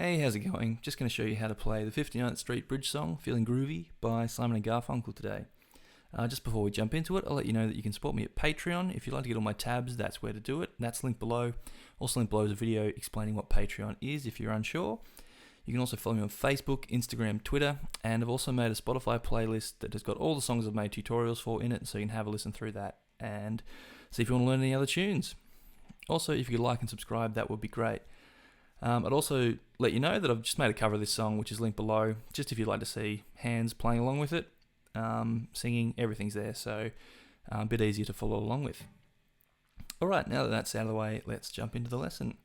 Hey, how's it going? Just going to show you how to play the 59th Street Bridge song, Feeling Groovy, by Simon Garfunkel today. Just before we jump into it, I'll let you know that you can support me at Patreon. If you'd like to get all my tabs, that's where to do it. That's linked below. Also linked below is a video explaining what Patreon is if you're unsure. You can also follow me on Facebook, Instagram, Twitter, and I've also made a Spotify playlist that has got all the songs I've made tutorials for in it, so you can have a listen through that and see if you want to learn any other tunes. Also, if you could like and subscribe, that would be great. I'd also let you know that I've just made a cover of this song, which is linked below, just if you'd like to see hands playing along with it, singing, everything's there, so a bit easier to follow along with. Alright, now that that's out of the way, let's jump into the lesson.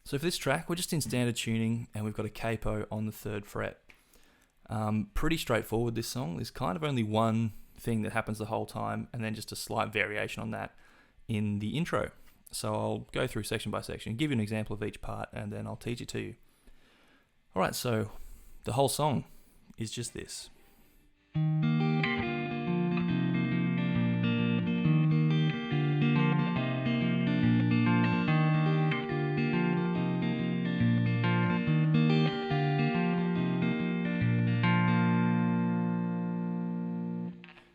So for this track, we're just in standard tuning, and we've got a capo on the 3rd fret. Pretty straightforward, this song. There's kind of only one thing that happens the whole time, and then just a slight variation on that in the intro. So I'll go through section by section, give you an example of each part, and then I'll teach it to you. Alright, so the whole song is just this.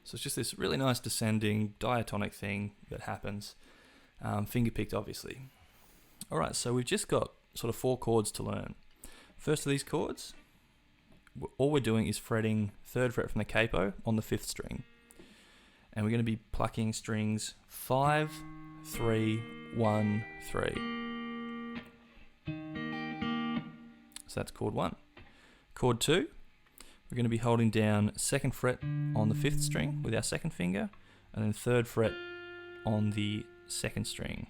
So it's just this really nice descending diatonic thing that happens. Finger-picked, obviously. Alright, so we've just got sort of 4 chords to learn. First of these chords, all we're doing is fretting 3rd fret from the capo on the 5th string. And we're going to be plucking strings 5, 3, 1, 3. So that's chord 1. Chord 2, we're going to be holding down 2nd fret on the 5th string with our 2nd finger, and then 3rd fret on the 2nd string.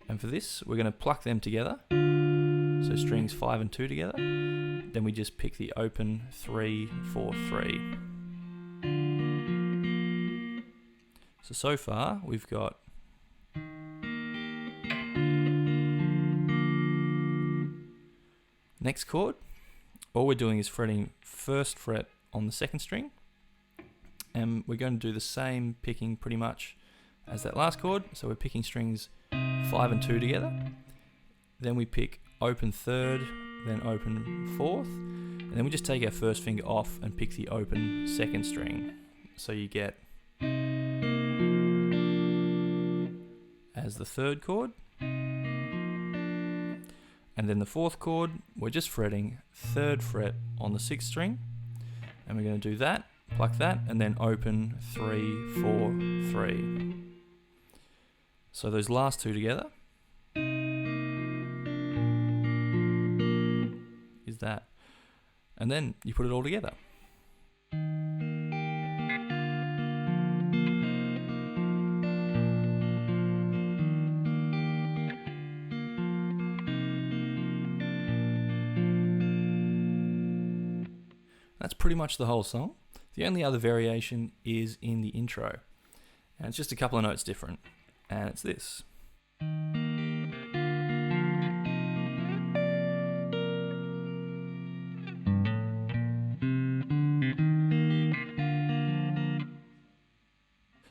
And for this, we're going to pluck them together, so strings 5 and 2 together. Then we just pick the open 3, 4, 3. So far we've got next chord. All we're doing is fretting 1st fret on the 2nd string, and we're going to do the same picking pretty much as that last chord. So we're picking strings 5 and 2 together, then we pick open 3rd, then open 4th, and then we just take our 1st finger off and pick the open 2nd string. So you get as the 3rd chord, and then the 4th chord, we're just fretting 3rd fret on the 6th string, and we're going to do that, pluck that, and then open 3, 4, 3. So those last 2 together is that, and then you put it all together. That's pretty much the whole song. The only other variation is in the intro, and it's just a couple of notes different, and it's this.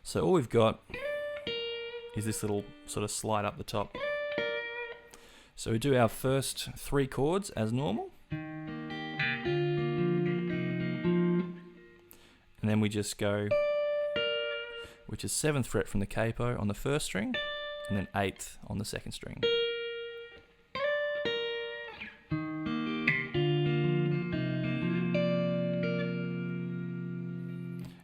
So all we've got is this little sort of slide up the top. So we do our first 3 chords as normal, and then we just go, which is 7th fret from the capo on the 1st string, and then 8th on the 2nd string.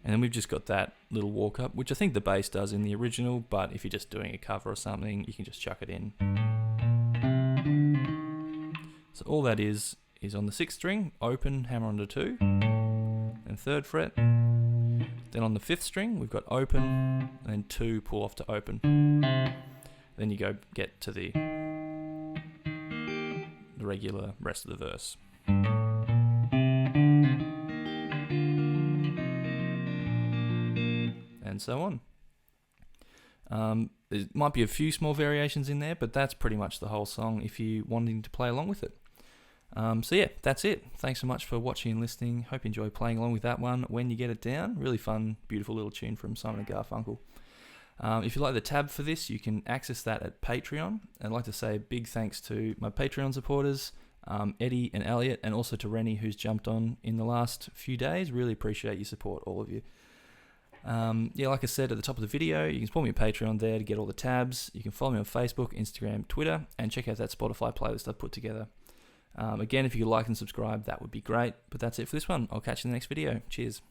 And then we've just got that little walk up, which I think the bass does in the original, but if you're just doing a cover or something, you can just chuck it in. So all that is on the 6th string, open, hammer onto 2, and 3rd fret. Then on the 5th string, we've got open, and then 2, pull off to open. Then you go get to the regular rest of the verse. And so on. There might be a few small variations in there, but that's pretty much the whole song if you're wanting to play along with it. So yeah, that's it. Thanks so much for watching and listening. Hope you enjoy playing along with that one when you get it down. Really fun, beautiful little tune from Simon Garfunkel. If you like the tab for this, you can access that at Patreon. I'd like to say a big thanks to my Patreon supporters. Eddie and Elliot, and also to Rennie, who's jumped on in the last few days. Really appreciate your support, all of you. Like I said at the top of the video, you can support me at Patreon there to get all the tabs. You can follow me on Facebook, Instagram, Twitter, and check out that Spotify playlist I've put together. Again, if you could like and subscribe, that would be great. But that's it for this one. I'll catch you in the next video. Cheers.